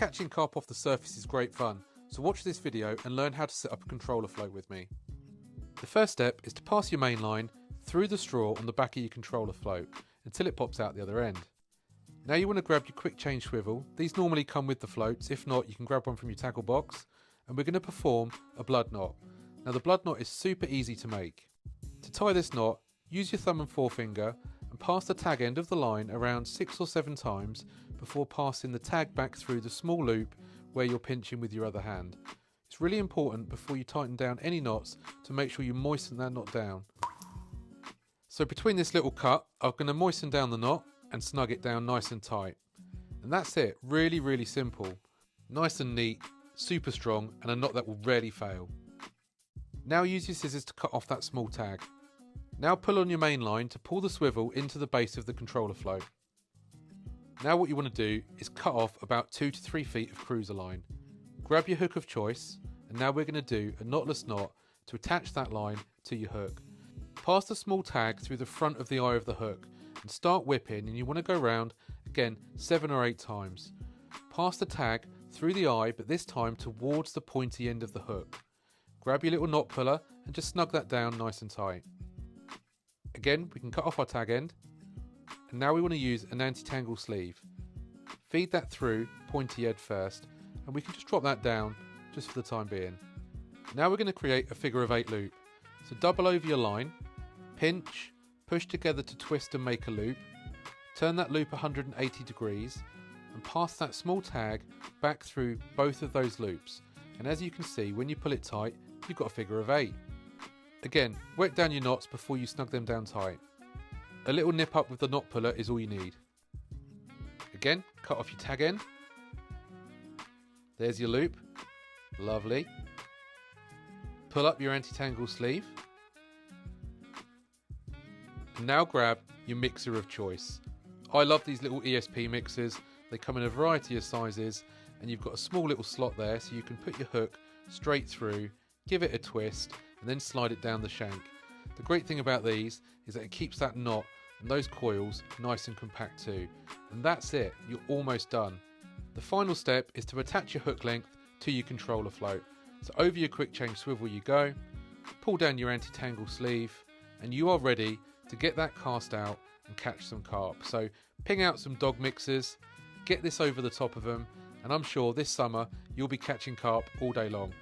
Catching carp off the surface is great fun, so watch this video and learn how to set up a controller float with me. The first step is to pass your main line through the straw on the back of your controller float until it pops out the other end. Now you want to grab your quick change swivel. These normally come with the floats, if not you can grab one from your tackle box, and we're going to perform a blood knot. Now the blood knot is super easy to make. To tie this knot, use your thumb and forefinger and pass the tag end of the line around 6 or 7 times before passing the tag back through the small loop where you're pinching with your other hand. It's really important before you tighten down any knots to make sure you moisten that knot down. So between this little cut, I'm going to moisten down the knot and snug it down nice and tight. And that's it, really simple. Nice and neat, super strong, and a knot that will rarely fail. Now use your scissors to cut off that small tag. Now pull on your main line to pull the swivel into the base of the controller float. Now what you want to do is cut off about 2 to 3 feet of cruiser line. Grab your hook of choice, and now we're going to do a knotless knot to attach that line to your hook. Pass the small tag through the front of the eye of the hook and start whipping, and you want to go round again 7 or 8 times. Pass the tag through the eye, but this time towards the pointy end of the hook. Grab your little knot puller and just snug that down nice and tight. Again, we can cut off our tag end, and now we want to use an anti-tangle sleeve. Feed that through pointy end first, and we can just drop that down just for the time being. Now we're going to create a figure of 8 loop. So double over your line, pinch, push together to twist and make a loop, turn that loop 180 degrees and pass that small tag back through both of those loops. And as you can see, when you pull it tight, you've got a figure of 8. Again, wet down your knots before you snug them down tight. A little nip up with the knot puller is all you need. Again, cut off your tag end. There's your loop. Lovely. Pull up your anti-tangle sleeve. And now grab your mixer of choice. I love these little ESP mixers. They come in a variety of sizes, and you've got a small little slot there so you can put your hook straight through, give it a twist, and then slide it down the shank. The great thing about these is that it keeps that knot and those coils nice and compact too. And that's it, you're almost done. The final step is to attach your hook length to your controller float. So over your quick change swivel you go, pull down your anti-tangle sleeve, and you are ready to get that cast out and catch some carp. So ping out some dog mixers, get this over the top of them, and I'm sure this summer you'll be catching carp all day long.